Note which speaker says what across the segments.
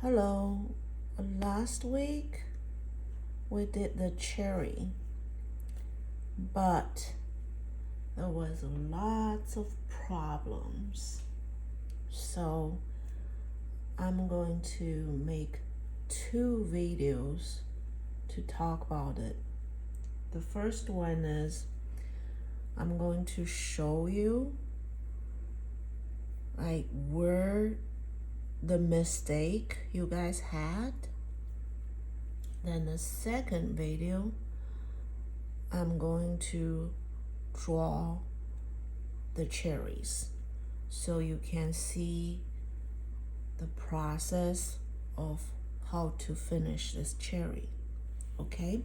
Speaker 1: Hello. Last week we did the cherry, but there was lots of problems. So I'm going to make two videos to talk about it. The first one is I'm going to show you like where the mistake you guys had. Then the second video, I'm going to draw the cherries so you can see the process of how to finish this cherry. Okay?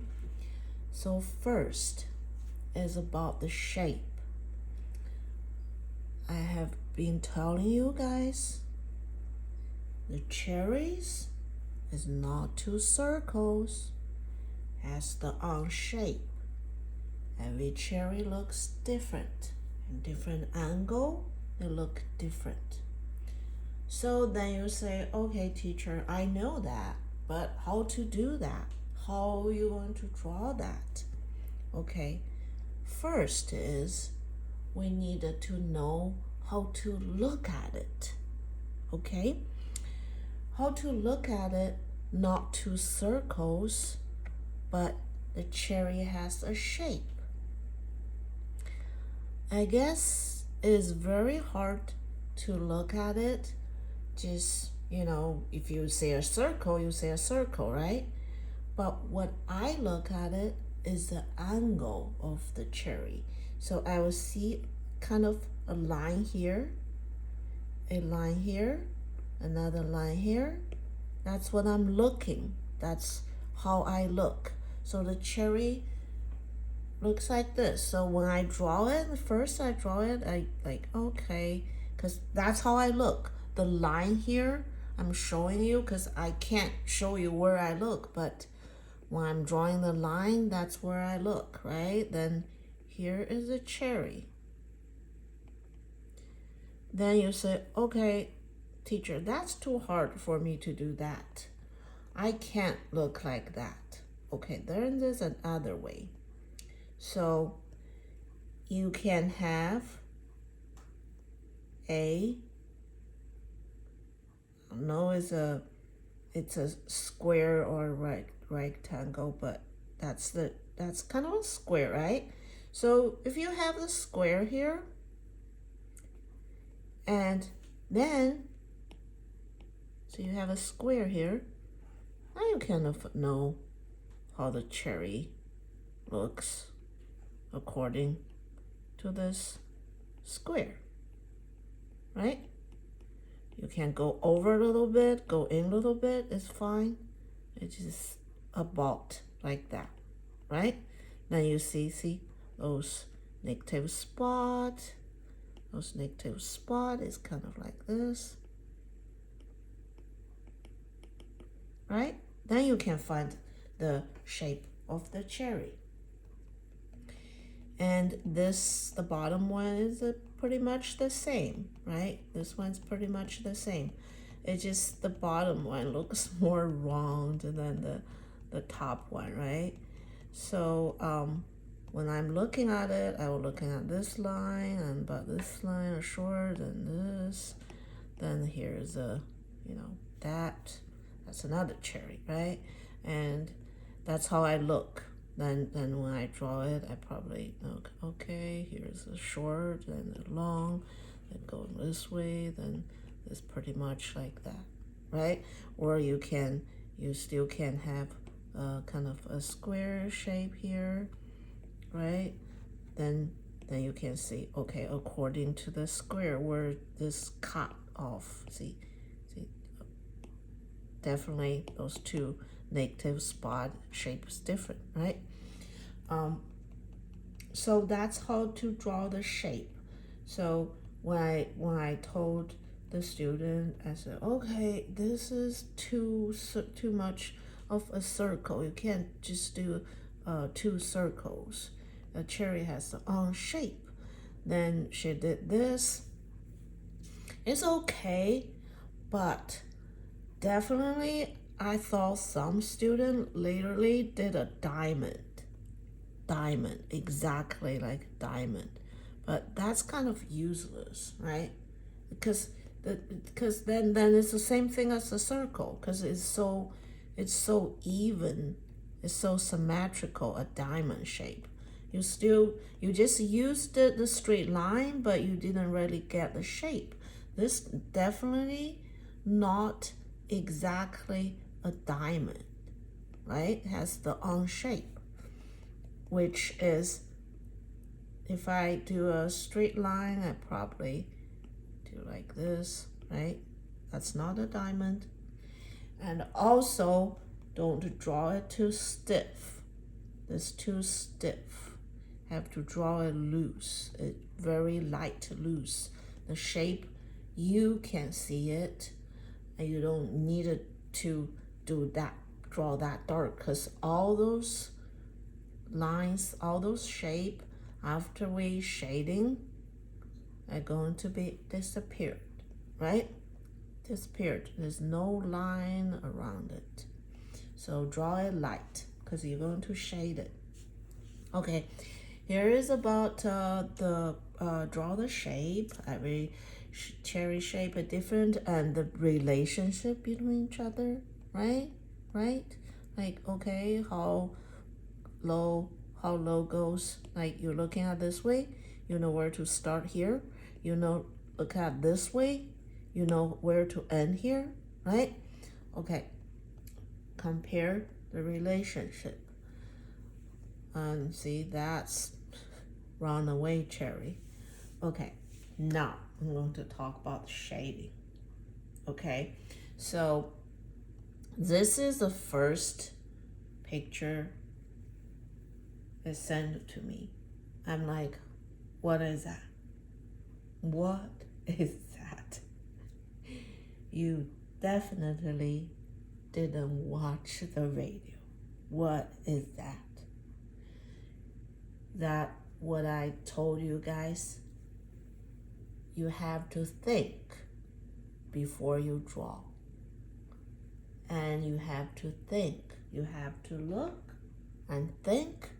Speaker 1: So first is about the shape. I have been telling you guys the cherries is not two circles, has the on shape. Every cherry looks different. In different angle, they look different. So then you say, okay, teacher, I know that, but how to do that? How are you going to draw that? Okay, first is we needed to know how to look at it. Okay? How to look at it, not two circles, but the cherry has a shape. I guess it's very hard to look at it. Just, if you say a circle, you say a circle, right? But what I look at it is the angle of the cherry. So I will see kind of a line here, another line here. That's what I'm looking. That's how I look. So the cherry looks like this. So when I draw it, first I draw it, I like, okay, because that's how I look. The line here, I'm showing you because I can't show you where I look, but when I'm drawing the line, that's where I look, right? Then here is a cherry. Then you say, okay, teacher, that's too hard for me to do that. I can't look like that. Okay, there is another way. So you can have I know it's a square or rectangle, but that's kind of a square, right? So if you have the square here, and then so you have a square here, now you kind of know how the cherry looks according to this square, right? You can go over a little bit, go in a little bit, it's fine. It's just about like that, right? Then you see those negative spots. Those negative spot is kind of like this, right? Then you can find the shape of the cherry. And the bottom one is pretty much the same, right? This one's pretty much the same. It's just the bottom one looks more round than the top one, right? So when I'm looking at it, I will looking at this line, and but this line is short than this. Then here's that's another cherry, right? And that's how I look. Then when I draw it, I probably look, okay, here's the short and the long, then go this way, then it's pretty much like that, right? Or you still can have kind of a square shape here, right? Then you can see, okay, according to the square where this cut off, see, definitely those two negative spot shape is different, right? So that's how to draw the shape. So when I told the student, I said, okay, this is too much of a circle. You can't just do two circles. A cherry has the own shape. Then she did this. It's okay, but definitely, I thought some student literally did a diamond, exactly like diamond, but that's kind of useless, right? Because because then it's the same thing as a circle, because it's so even, it's so symmetrical, a diamond shape. You just used the straight line, but you didn't really get the shape. This definitely not exactly a diamond, right? It has the on shape, which is, if I do a straight line, I probably do like this, right? That's not a diamond. And also, don't draw it too stiff. It's too stiff. Have to draw it loose, it very light loose. The shape, you can see it, and you don't need it to do that, draw that dark, because all those lines, all those shape, after we shading, are going to be disappeared, right? Disappeared. There's no line around it. So draw it light, because you're going to shade it. Okay, here is about draw the shape. Every cherry shape is different, and the relationship between each other, right? Right? Like, okay, how low goes, like you're looking at this way, you know where to start here, you know, look at this way, you know where to end here, right? Okay, compare the relationship and see, that's runaway cherry. Okay, now I'm going to talk about shading. Okay, so this is the first picture they sent to me. I'm like, what is that? What is that? You definitely didn't watch the video. What is that? That what I told you guys? You have to think before you draw. And you have to think. You have to look and think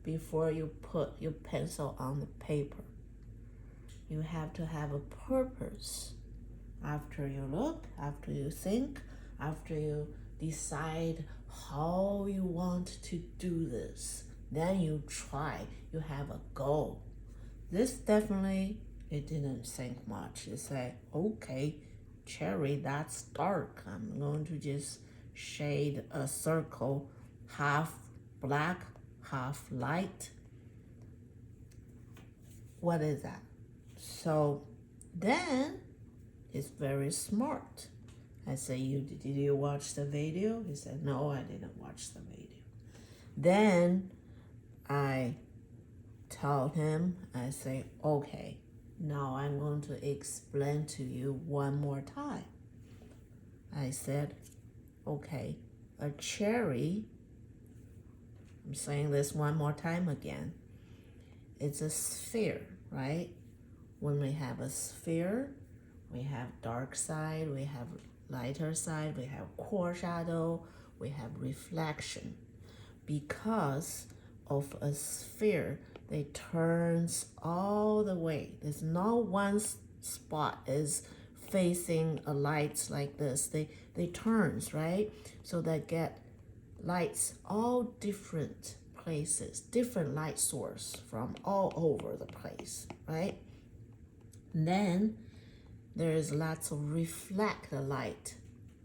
Speaker 1: before you put your pencil on the paper. You have to have a purpose. After you look, after you think, after you decide how you want to do this, then you try. You have a goal. This definitely, it didn't think much. It said, okay, cherry, that's dark. I'm going to just shade a circle, half black, half light. What is that? So then it's very smart. I say, did you watch the video? He said, no, I didn't watch the video. Then I told him, I say, okay, now I'm going to explain to you one more time. I said, okay, a cherry, I'm saying this one more time again, it's a sphere, right? When we have a sphere, we have dark side, we have lighter side, we have core shadow, we have reflection. Because of a sphere, they turns all the way. There's no one spot is facing a light like this. They turns, right? So they get lights all different places, different light source from all over the place, right? And then there is lots of reflect light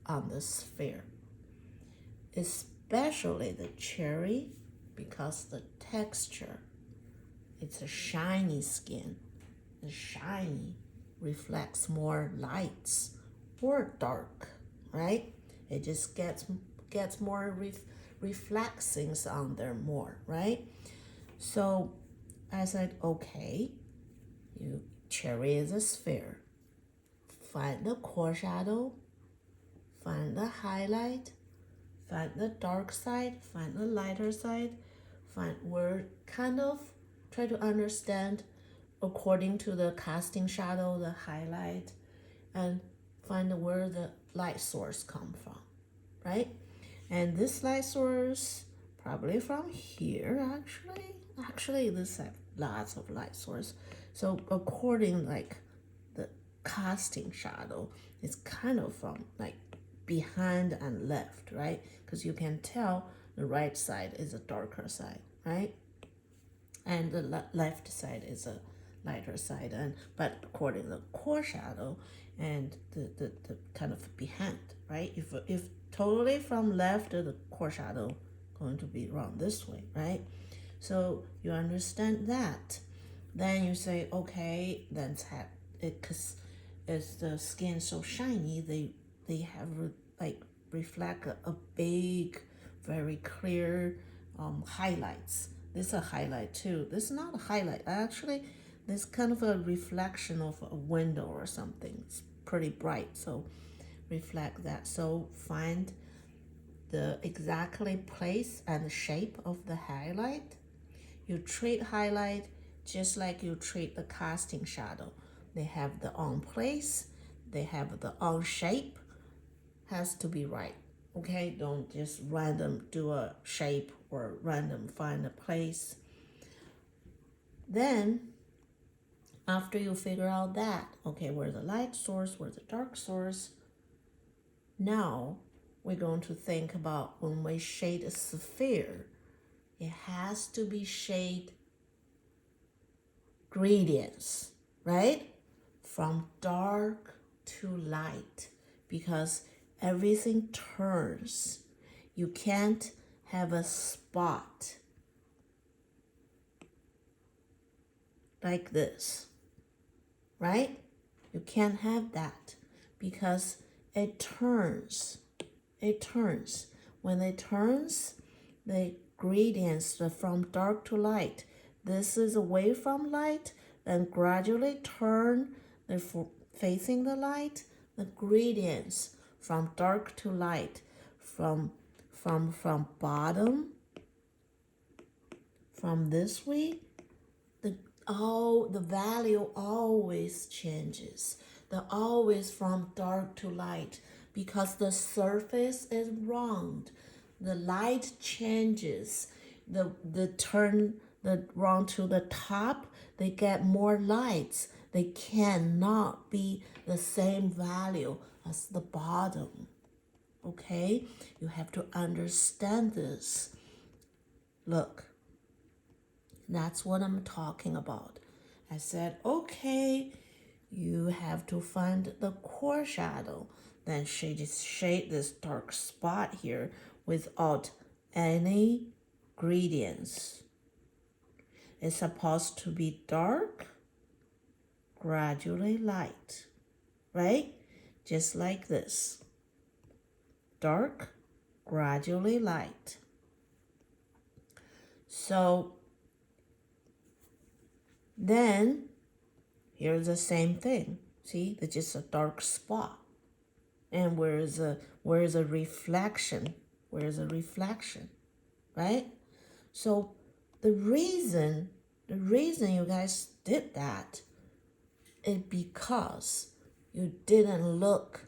Speaker 1: on the sphere, especially the cherry, because the texture, it's a shiny skin. The shiny reflects more lights or dark, right? It just gets more reflections on there more, right? So I said, okay, cherry is a sphere. Find the core shadow, find the highlight, find the dark side, find the lighter side, find where, kind of try to understand according to the casting shadow, the highlight, and find where the light source come from, right? And this light source probably from here actually. Actually, this have lots of light source. So according like the casting shadow, it's kind of from like behind and left, right? Because you can tell the right side is a darker side, right? And the left side is a lighter side, and but according to the core shadow and the kind of behind, right? If totally from left, the core shadow going to be wrong this way, right? So you understand that, then you say okay, then it because it's the skin so shiny, they have like reflect a big, very clear highlights. This is a highlight too. This is not a highlight. Actually, this kind of a reflection of a window or something. It's pretty bright, so reflect that. So find the exactly place and shape of the highlight. You treat highlight just like you treat the casting shadow. They have the on place, they have the on shape, has to be right. Okay, don't just random do a shape or random find a place. Then after you figure out that, okay, where's the light source, where's the dark source, now we're going to think about when we shade a sphere, it has to be shade gradients, right? From dark to light, because everything turns. You can't have a spot like this, right? You can't have that because it turns. It turns. When it turns, the gradients from dark to light. This is away from light, then gradually turn, facing the light. The gradients from dark to light, from bottom, from this way, the value always changes. The always from dark to light because the surface is round. The light changes. The turn the round to the top, they get more lights. They cannot be the same value as the bottom. Okay? You have to understand this. Look. That's what I'm talking about. I said, okay, you have to find the core shadow. Then shade this dark spot here without any gradients. It's supposed to be dark, gradually light, right? Just like this. Dark, gradually light. So then here's the same thing. See, it's just a dark spot. And where's a reflection? Where's a reflection? Right? So the reason you guys did that is because you didn't look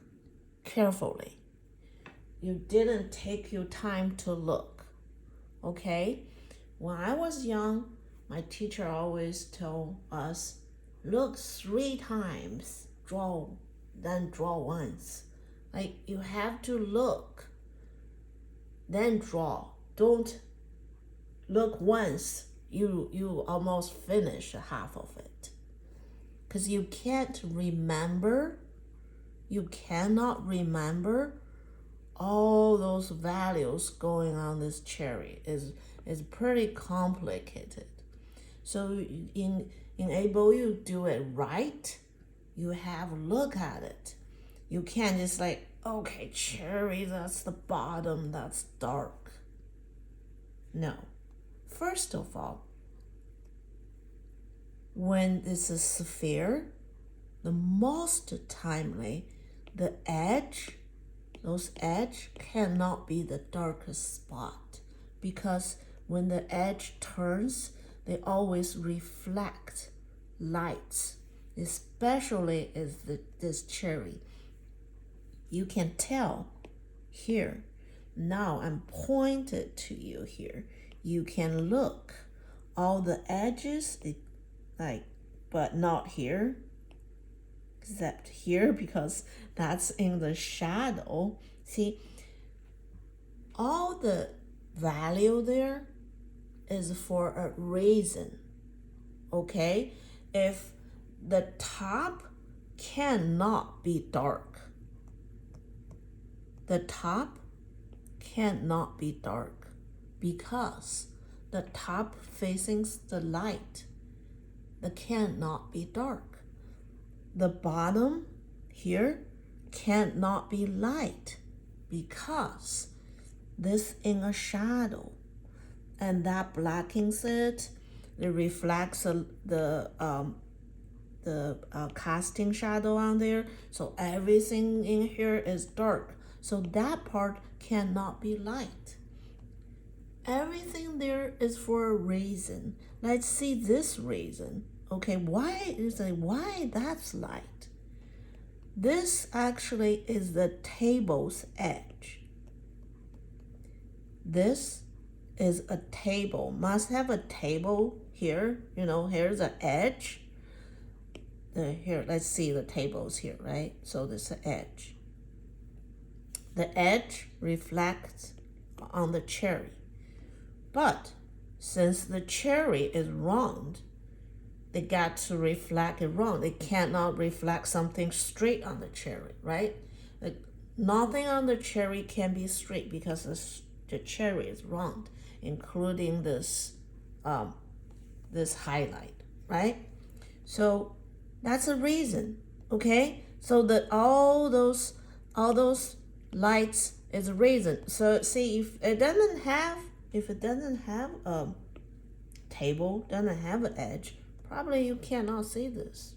Speaker 1: carefully. You didn't take your time to look. Okay? When I was young, my teacher always told us, look 3 times, then draw once. Like you have to look, then draw. Don't look once, you almost finish half of it. Because you cannot remember all those values going on this cherry. Is pretty complicated. So enable you do it right, you have look at it. You can't just like, okay, cherry, that's the bottom, that's dark. No. First of all, when it's a sphere, the most timely, the edge, those edge cannot be the darkest spot because when the edge turns, they always reflect lights, especially as this cherry. You can tell here. Now I'm pointed to you here. You can look. All the edges, but not here, except here because that's in the shadow. See, all the value there is for a reason, okay? If the top cannot be dark, the top cannot be dark because the top facing the light, that cannot be dark. The bottom here cannot be light because this in a shadow, and that blackens it. It reflects the casting shadow on there, so everything in here is dark. So that part cannot be light. Everything there is for a reason. Let's see this reason. Okay, why that's light? This actually is the table's edge. This is a table. Must have a table here. Here's the edge. Here, let's see the tables here, right? So this is the edge. The edge reflects on the cherry. But since the cherry is round, they got to reflect it round. They cannot reflect something straight on the cherry, right? Nothing on the cherry can be straight because the cherry is round, including this this highlight, right? So that's a reason, okay? So all those lights is a reason. So see, if it doesn't have a table, doesn't have an edge, probably you cannot see this.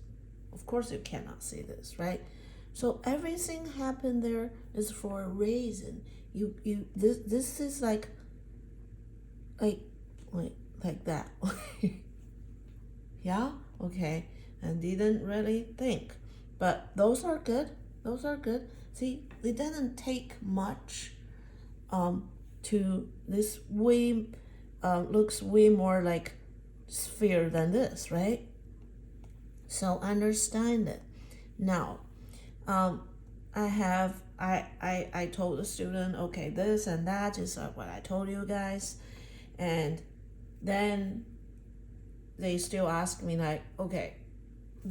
Speaker 1: Of course you cannot see this, right? So everything happened there is for a reason. This is like that. Yeah, okay. And didn't really think, but those are good. See, it doesn't take much to this way looks way more like sphere than this, right? So understand it. Now I told the student, okay, this and that is what I told you guys, and then they still ask me like, okay,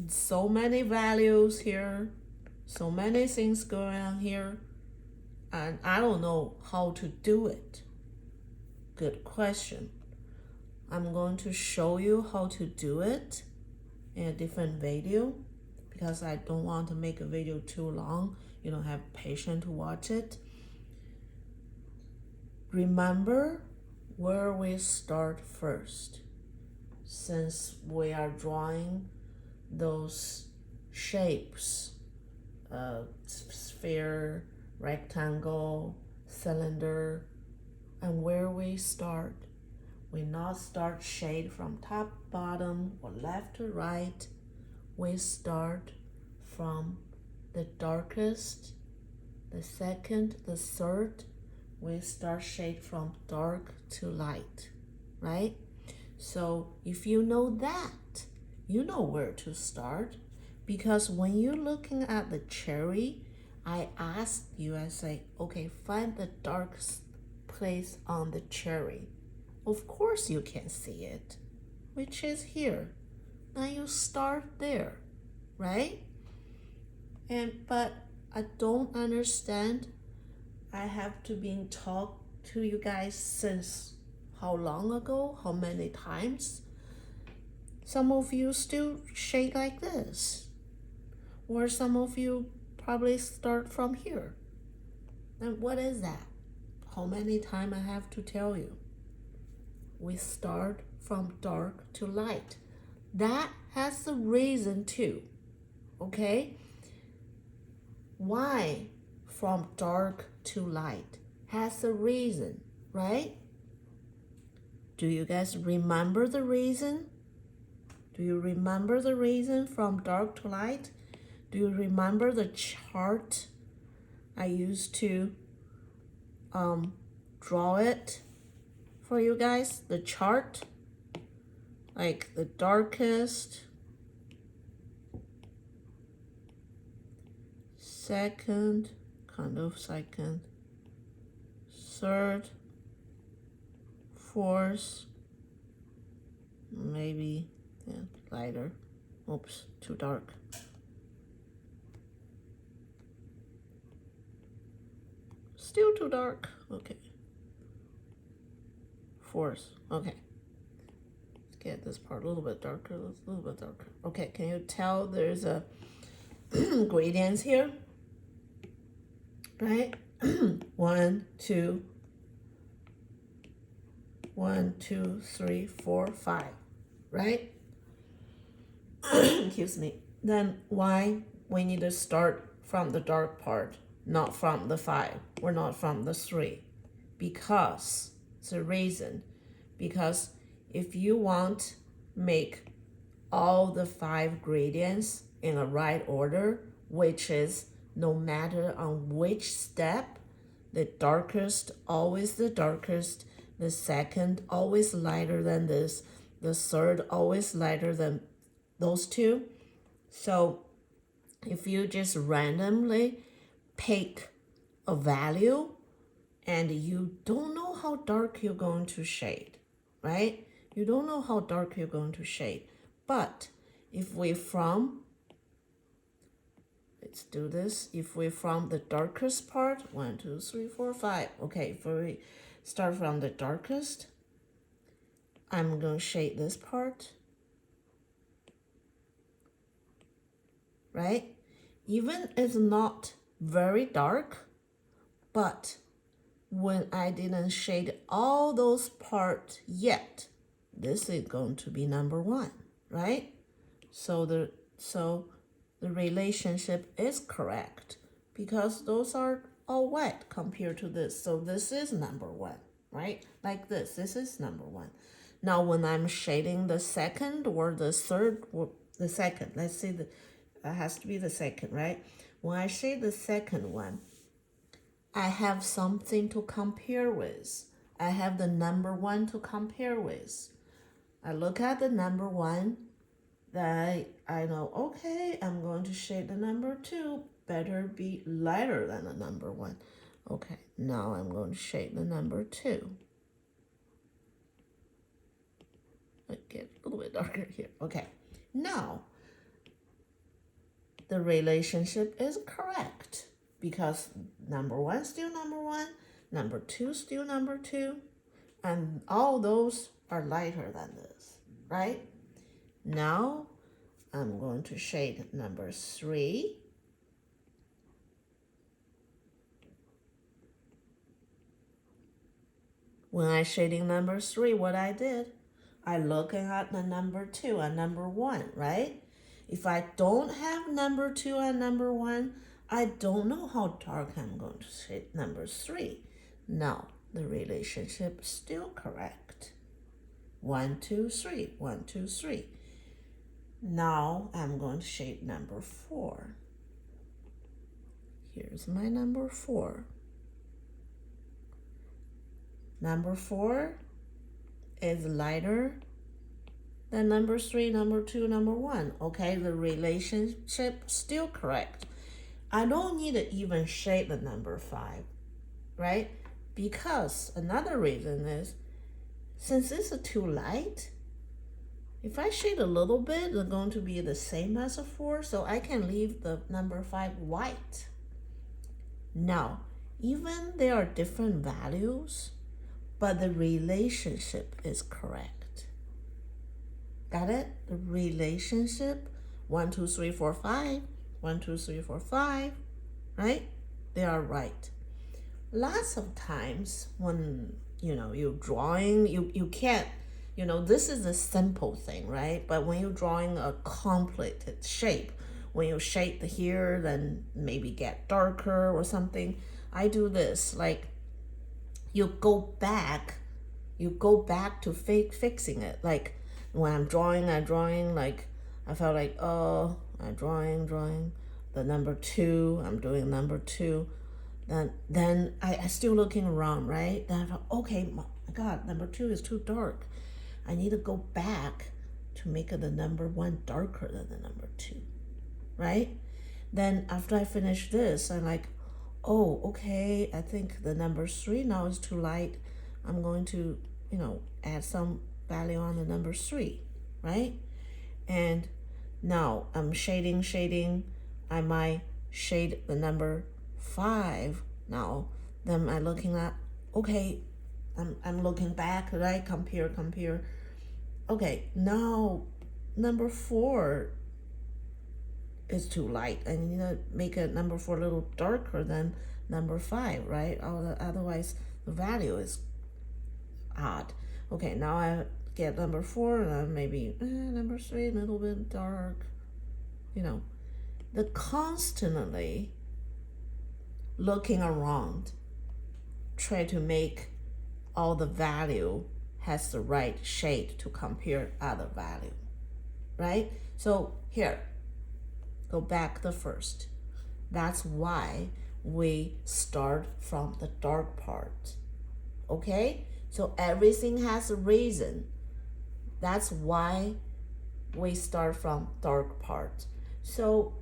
Speaker 1: so many values here, so many things going on here, and I don't know how to do it. Good question. I'm going to show you how to do it in a different video because I don't want to make a video too long. You don't have patience to watch it. Remember where we start first. Since we are drawing those shapes, sphere, rectangle, cylinder, and where we start. We not start shade from top, bottom, or left to right. We start from the darkest, the second, the third. We start shade from dark to light, right? So if you know that, you know where to start. Because when you're looking at the cherry, I asked you, I say, okay, find the darkest place on the cherry. Of course you can see it, which is here. Now you start there, right? But I don't understand. I have to be talked to you guys since how long ago, how many times? Some of you still shade like this, or some of you probably start from here. And what is that? How many times I have to tell you? We start from dark to light. That has a reason too, okay? Why from dark to light has a reason, right? Do you guys remember the reason? Do you remember the reason from dark to light? Do you remember the chart I used to draw it for you guys, the chart, like the darkest, second, kind of second, third, fourth, maybe lighter. Oops, too dark. Still too dark. Okay. Fourth. Okay. Let's get this part a little bit darker. A little bit darker. Okay. Can you tell there's a gradients here? Right? 1, 2, 1, 2, 3, 4, 5. Right? Excuse me. Then why we need to start from the dark part, not from the 5, or not from the 3? Because it's a reason. Because if you want make all the 5 gradients in a right order, which is no matter on which step, the darkest always the darkest, the second always lighter than this, the third always lighter than those two. So if you just randomly pick a value and you don't know how dark you're going to shade, right? You don't know how dark you're going to shade. But if we let's do this. If we from the darkest part, 1, 2, 3, 4, 5. Okay, if we start from the darkest, I'm going to shade this part. Right? Even it's not very dark, but when I didn't shade all those parts yet, this is going to be number 1, right? So the relationship is correct because those are all white compared to this. So this is number 1, right? Like this is number 1. Now when I'm shading the second or the third, or the second, let's say that has to be the second, right? When I shade the second one, I have something to compare with. I have the number 1 to compare with. I look at the number 1, that I know, okay, I'm going to shade the number 2, better be lighter than the number 1. Okay, now I'm going to shade the number 2. Let's get a little bit darker here. Okay, now the relationship is correct because number 1 still number 1, number 2 still number 2, and all those are lighter than this, right? Now I'm going to shade number 3. When I shading number 3, what I did, I looking at the number 2 and number 1, right? If I don't have number 2 and number 1, I don't know how dark I'm going to shade number 3. Now, the relationship is still correct. 1, 2, 3, 1, 2, 3. Now, I'm going to shade number 4. Here's my number 4. Number 4 is lighter than number 3, number 2, number 1. Okay, the relationship still correct. I don't need to even shade the number 5, right? Because another reason is, since this is too light, if I shade a little bit, it's going to be the same as a 4, so I can leave the number 5 white. Now, even there are different values, but the relationship is correct. Got it? The relationship, 1, 2, 3, 4, 5, 1, 2, 3, 4, 5, right? They are right. Lots of times when, you're drawing, you can't, this is a simple thing, right? But when you're drawing a complicated shape, when you shape here, then maybe get darker or something. I do this, like, you go back to fixing it. Like when I'm drawing, like I felt like, oh, I'm drawing the number 2, I'm doing number 2. Then I still looking around, right? Then I thought, okay, my God, number 2 is too dark. I need to go back to make the number 1 darker than the number 2, right? Then after I finish this, I'm like, oh, okay, I think the number 3 now is too light. I'm going to, add some value on the number 3, right? And now I'm shading. I might shade the number 5 now. Then I'm looking at, okay, I'm looking back, right? Compare. Okay, now number 4 is too light. I need to make a number 4 a little darker than number 5, right? Otherwise, the value is odd. Okay, now I get number 4 and maybe number 3 a little bit dark. The constantly looking around, try to make all the value has the right shade to compare other value, right? So here, go back the first. That's why we start from the dark part, okay? So everything has a reason. That's why we start from dark part. So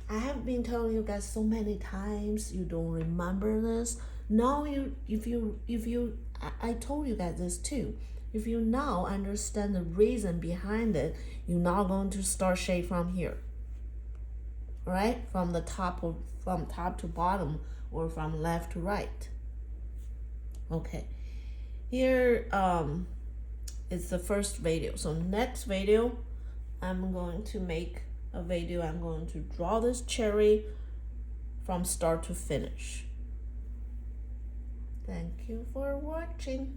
Speaker 1: I have been telling you guys so many times, you don't remember this. Now I told you guys this too. If you now understand the reason behind it, you're not going to start shade from here. Right? From top to bottom or from left to right. Okay. Here is the first video. So next video, I'm going to make a video. I'm going to draw this cherry from start to finish. Thank you for watching.